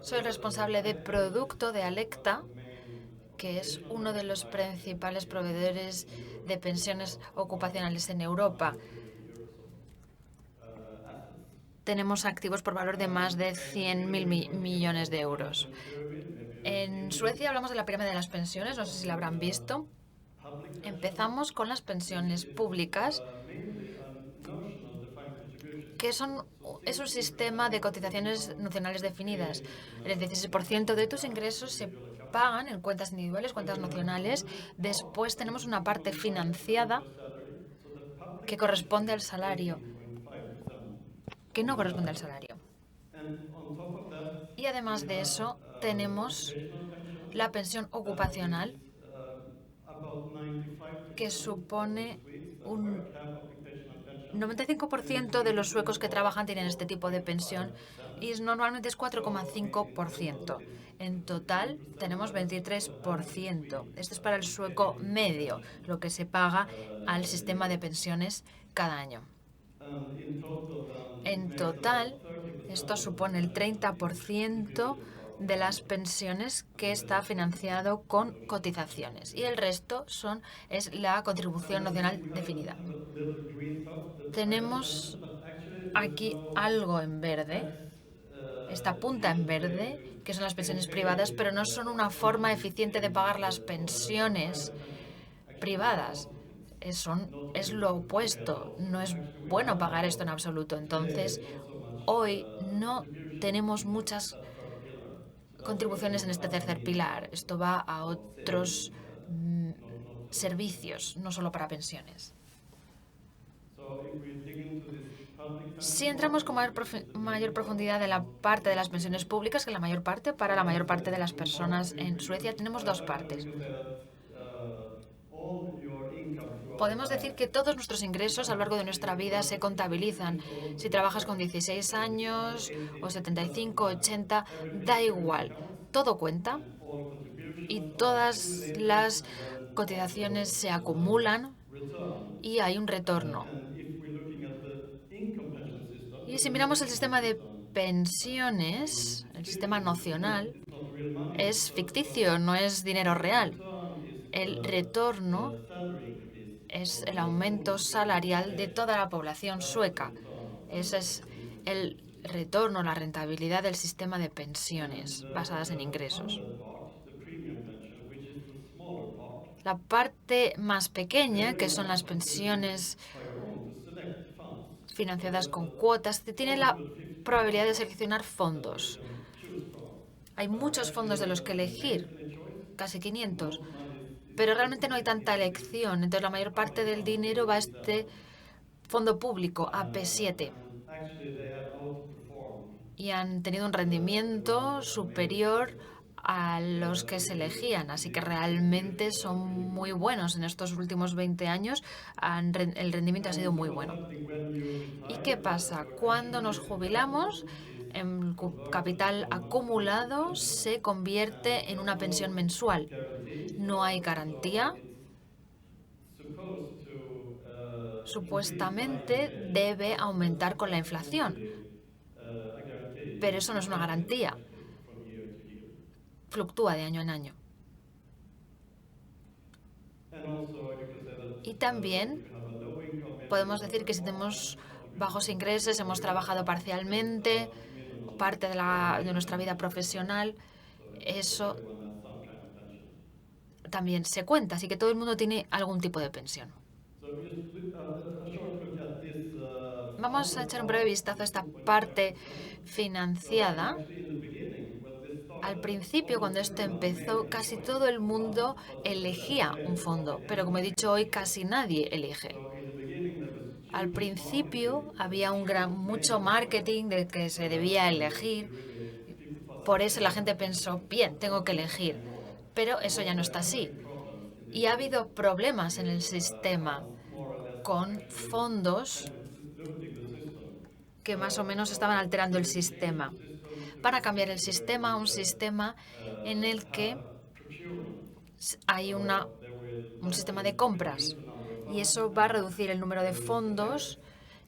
Soy responsable de producto de Alecta, que es uno de los principales proveedores de pensiones ocupacionales en Europa. Tenemos activos por valor de más de 100.000 millones de euros. En Suecia hablamos de la pirámide de las pensiones, no sé si la habrán visto. Empezamos con las pensiones públicas, que es un sistema de cotizaciones nacionales definidas. El 16% de tus ingresos se pagan en cuentas individuales, cuentas nacionales. Después tenemos una parte financiada que corresponde al salario, que no corresponde al salario. Y además de eso, tenemos la pensión ocupacional, que supone un 95% de los suecos que trabajan tienen este tipo de pensión y normalmente es 4,5%. En total tenemos 23%. Esto es para el sueco medio, lo que se paga al sistema de pensiones cada año. En total, esto supone el 30% de las pensiones que está financiado con cotizaciones y el resto es la contribución nacional definida. Tenemos aquí algo en verde, esta punta en verde, que son las pensiones privadas, pero no son una forma eficiente de pagar las pensiones privadas. Es lo opuesto, no es bueno pagar esto en absoluto. Entonces, hoy no tenemos muchas contribuciones en este tercer pilar. Esto va a otros servicios, no solo para pensiones. Si entramos con mayor profundidad en la parte de las pensiones públicas, que la mayor parte, para la mayor parte de las personas en Suecia, tenemos dos partes. Podemos decir que todos nuestros ingresos a lo largo de nuestra vida se contabilizan. Si trabajas con 16 años o 75, 80, da igual. Todo cuenta y todas las cotizaciones se acumulan y hay un retorno. Y si miramos el sistema de pensiones, el sistema nacional, es ficticio, no es dinero real. El retorno es el aumento salarial de toda la población sueca. Ese es el retorno, la rentabilidad del sistema de pensiones basadas en ingresos. La parte más pequeña, que son las pensiones financiadas con cuotas, tiene la probabilidad de seleccionar fondos. Hay muchos fondos de los que elegir, casi 500, pero realmente no hay tanta elección. Entonces la mayor parte del dinero va a este fondo público, AP7, y han tenido un rendimiento superior a los que se elegían, así que realmente son muy buenos. En estos últimos 20 años el rendimiento ha sido muy bueno. ¿Y qué pasa? Cuando nos jubilamos, el capital acumulado se convierte en una pensión mensual. No hay garantía. Supuestamente debe aumentar con la inflación, pero eso no es una garantía. Fluctúa de año en año. Y también podemos decir que si tenemos bajos ingresos, hemos trabajado parcialmente, parte de nuestra vida profesional, eso también se cuenta, así que todo el mundo tiene algún tipo de pensión. Vamos a echar un breve vistazo a esta parte financiada. Al principio, cuando esto empezó, casi todo el mundo elegía un fondo, pero como he dicho hoy, casi nadie elige. Al principio había mucho marketing de que se debía elegir, por eso la gente pensó, bien, tengo que elegir, pero eso ya no está así. Y ha habido problemas en el sistema con fondos que más o menos estaban alterando el sistema. Para cambiar el sistema a un sistema en el que hay un sistema de compras y eso va a reducir el número de fondos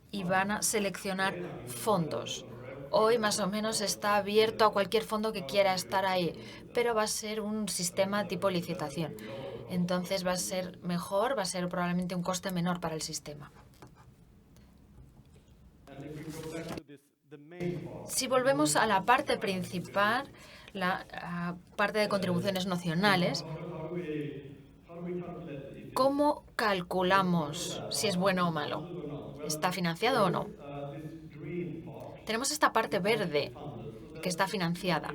y van a seleccionar fondos. hoy más o menos está abierto a cualquier fondo que quiera estar ahí, pero va a ser un sistema tipo licitación. Entonces va a ser mejor, va a ser probablemente un coste menor para el sistema. Si volvemos a la parte principal, la parte de contribuciones nacionales, ¿cómo calculamos si es bueno o malo? ¿Está financiado o no? Tenemos esta parte verde que está financiada.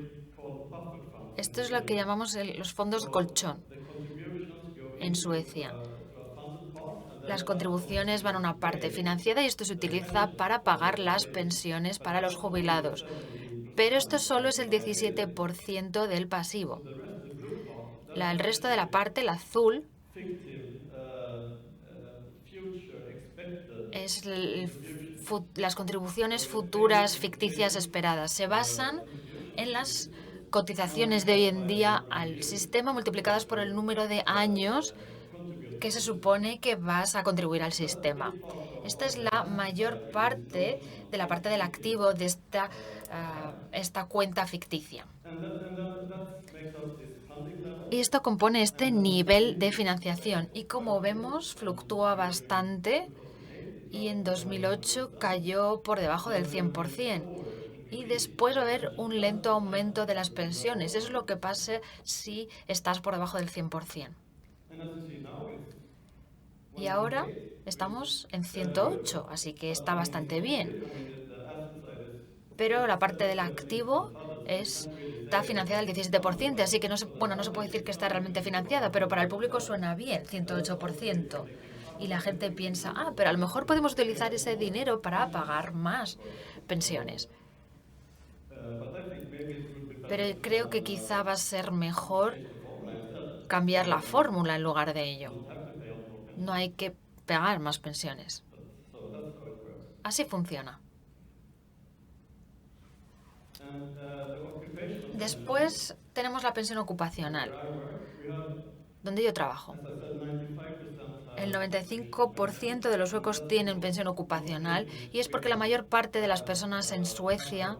Esto es lo que llamamos los fondos de colchón en Suecia. Las contribuciones van a una parte financiada y esto se utiliza para pagar las pensiones para los jubilados. Pero esto solo es el 17% del pasivo. El resto de la parte, el azul, es las contribuciones futuras ficticias esperadas. Se basan en las cotizaciones de hoy en día al sistema multiplicadas por el número de años que se supone que vas a contribuir al sistema. Esta es la mayor parte de la parte del activo de esta cuenta ficticia. Y esto compone este nivel de financiación. Y como vemos, fluctúa bastante y en 2008 cayó por debajo del 100%. Y después va a haber un lento aumento de las pensiones. Eso es lo que pasa si estás por debajo del 100%. Y ahora estamos en 108, así que está bastante bien. Pero la parte del activo está financiada al 17%, así que no se puede decir que está realmente financiada, pero para el público suena bien, 108%. Y la gente piensa, pero a lo mejor podemos utilizar ese dinero para pagar más pensiones. Pero creo que quizá va a ser mejor cambiar la fórmula en lugar de ello. No hay que pagar más pensiones. Así funciona. Después tenemos la pensión ocupacional, donde yo trabajo. El 95% de los suecos tienen pensión ocupacional y es porque la mayor parte de las personas en Suecia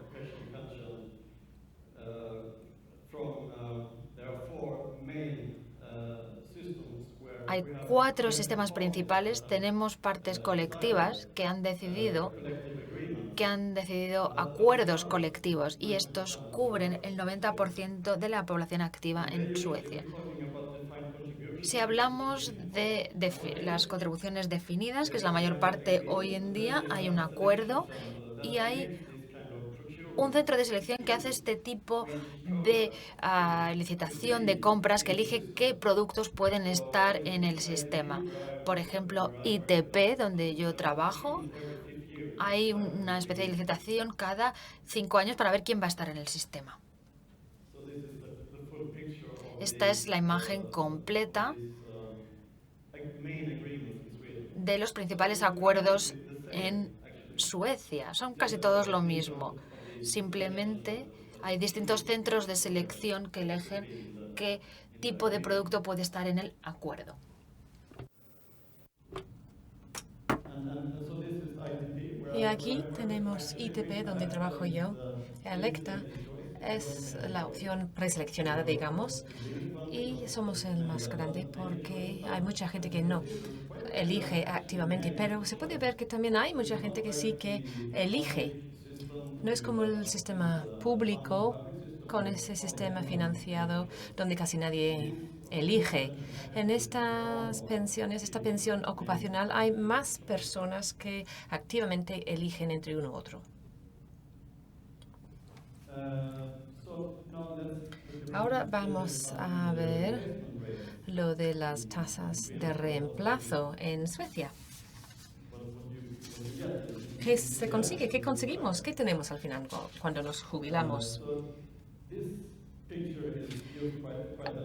hay 4 sistemas principales. Tenemos partes colectivas que han decidido acuerdos colectivos y estos cubren el 90% de la población activa en Suecia. Si hablamos de las contribuciones definidas, que es la mayor parte hoy en día, hay un acuerdo y hay un centro de selección que hace este tipo de licitación de compras, que elige qué productos pueden estar en el sistema. Por ejemplo, ITP, donde yo trabajo, hay una especie de licitación cada 5 años para ver quién va a estar en el sistema. Esta es la imagen completa de los principales acuerdos en Suecia. Son casi todos lo mismo. Simplemente hay distintos centros de selección que eligen qué tipo de producto puede estar en el acuerdo. Y aquí tenemos ITP, donde trabajo yo. Electa es la opción preseleccionada, digamos, y somos el más grande porque hay mucha gente que no elige activamente, pero se puede ver que también hay mucha gente que sí que elige. No es como el sistema público con ese sistema financiado donde casi nadie elige. En estas pensiones, esta pensión ocupacional, hay más personas que activamente eligen entre uno u otro. Ahora vamos a ver lo de las tasas de reemplazo en Suecia. ¿Qué se consigue? ¿Qué conseguimos? ¿Qué tenemos al final cuando nos jubilamos?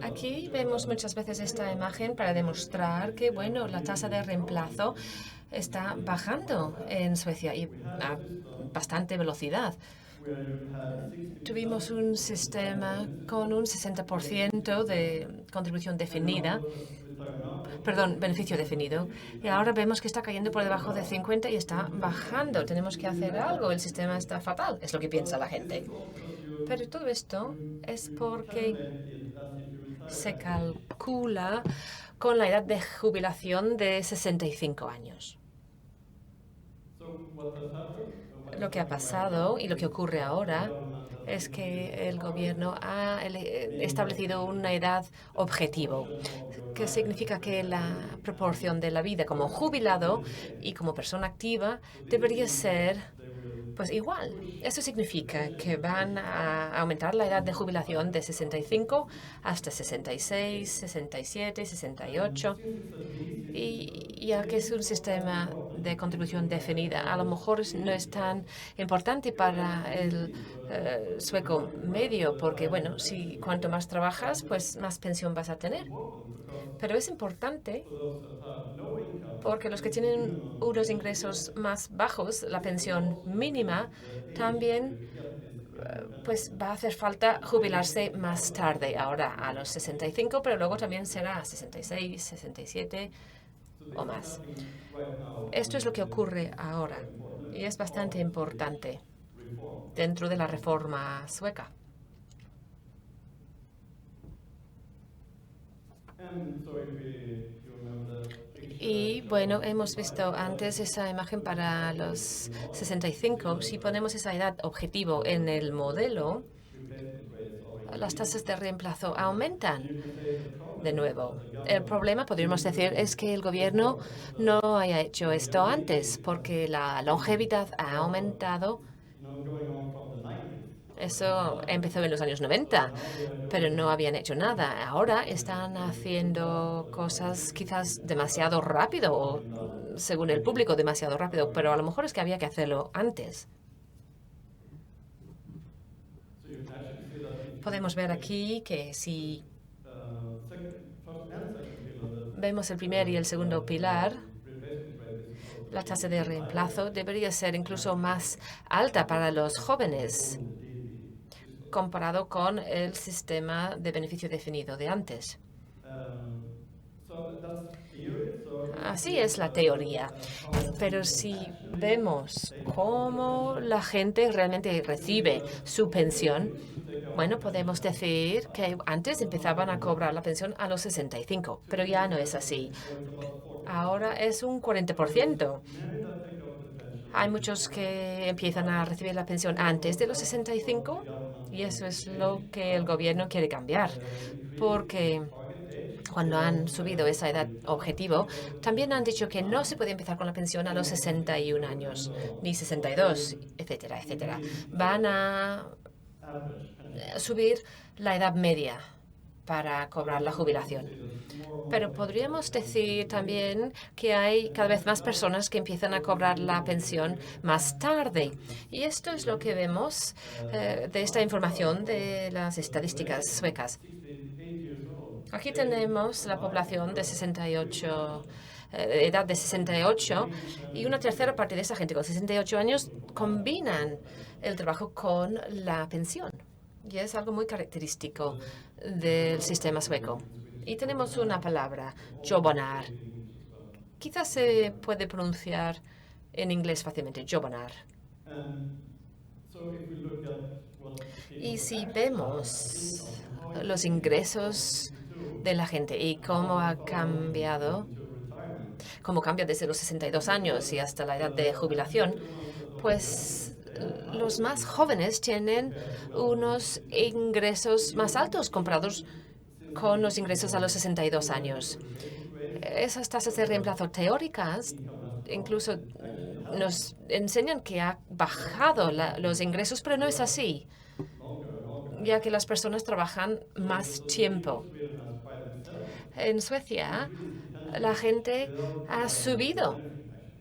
Aquí vemos muchas veces esta imagen para demostrar que, bueno, la tasa de reemplazo está bajando en Suecia y a bastante velocidad. Tuvimos un sistema con un 60% de contribución definida perdón, beneficio definido. Y ahora vemos que está cayendo por debajo de 50 y está bajando. Tenemos que hacer algo. El sistema está fatal, es lo que piensa la gente. Pero todo esto es porque se calcula con la edad de jubilación de 65 años. Lo que ha pasado y lo que ocurre ahora es que el gobierno ha establecido una edad objetivo, que significa que la proporción de la vida como jubilado y como persona activa debería ser pues igual. Eso significa que van a aumentar la edad de jubilación de 65 hasta 66, 67, 68. Y ya que es un sistema de contribución definida, a lo mejor no es tan importante para el sueco medio, porque, bueno, si cuanto más trabajas, pues más pensión vas a tener. Pero es importante porque los que tienen unos ingresos más bajos, la pensión mínima, también pues va a hacer falta jubilarse más tarde, ahora a los 65, pero luego también será a 66, 67 o más. Esto es lo que ocurre ahora y es bastante importante dentro de la reforma sueca. Y bueno, hemos visto antes esa imagen para los 65. Si ponemos esa edad objetivo en el modelo, las tasas de reemplazo aumentan de nuevo. El problema, podríamos decir, es que el gobierno no haya hecho esto antes, porque la longevidad ha aumentado. Eso empezó en los años 90, pero no habían hecho nada. Ahora están haciendo cosas quizás demasiado rápido, o según el público, demasiado rápido, pero a lo mejor es que había que hacerlo antes. Podemos ver aquí que si vemos el primer y el segundo pilar, la tasa de reemplazo debería ser incluso más alta para los jóvenes comparado con el sistema de beneficio definido de antes. Así es la teoría. Pero si vemos cómo la gente realmente recibe su pensión, bueno, podemos decir que antes empezaban a cobrar la pensión a los 65, pero ya no es así. Ahora es un 40%. Hay muchos que empiezan a recibir la pensión antes de los 65 y eso es lo que el gobierno quiere cambiar, porque cuando han subido esa edad objetivo, también han dicho que no se puede empezar con la pensión a los 61 años, ni 62, etcétera, etcétera. Van a subir la edad media para cobrar la jubilación. Pero podríamos decir también que hay cada vez más personas que empiezan a cobrar la pensión más tarde. Y esto es lo que vemos de esta información de las estadísticas suecas. Aquí tenemos la población de 68, edad de 68, y una tercera parte de esa gente con 68 años combinan el trabajo con la pensión. Y es algo muy característico del sistema sueco. Y tenemos una palabra, jobbonär. Quizás se puede pronunciar en inglés fácilmente, jobbonär. Y si vemos los ingresos de la gente y cómo ha cambiado, cómo cambia desde los 62 años y hasta la edad de jubilación, pues los más jóvenes tienen unos ingresos más altos comparados con los ingresos a los 62 años. Esas tasas de reemplazo teóricas incluso nos enseñan que ha bajado los ingresos, pero no es así, ya que las personas trabajan más tiempo. En Suecia, la gente ha subido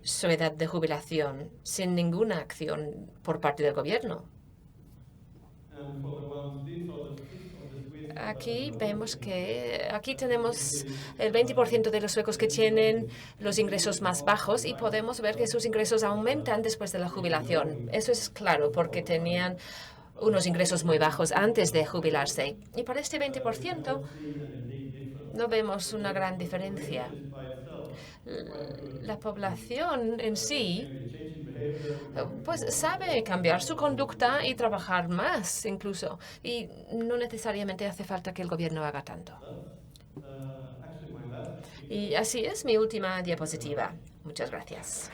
su edad de jubilación sin ninguna acción por parte del gobierno. Aquí vemos que aquí tenemos el 20% de los suecos que tienen los ingresos más bajos y podemos ver que sus ingresos aumentan después de la jubilación. Eso es claro porque tenían unos ingresos muy bajos antes de jubilarse. Y para este 20% no vemos una gran diferencia. La población en sí, pues sabe cambiar su conducta y trabajar más incluso. Y no necesariamente hace falta que el gobierno haga tanto. Y así es mi última diapositiva. Muchas gracias.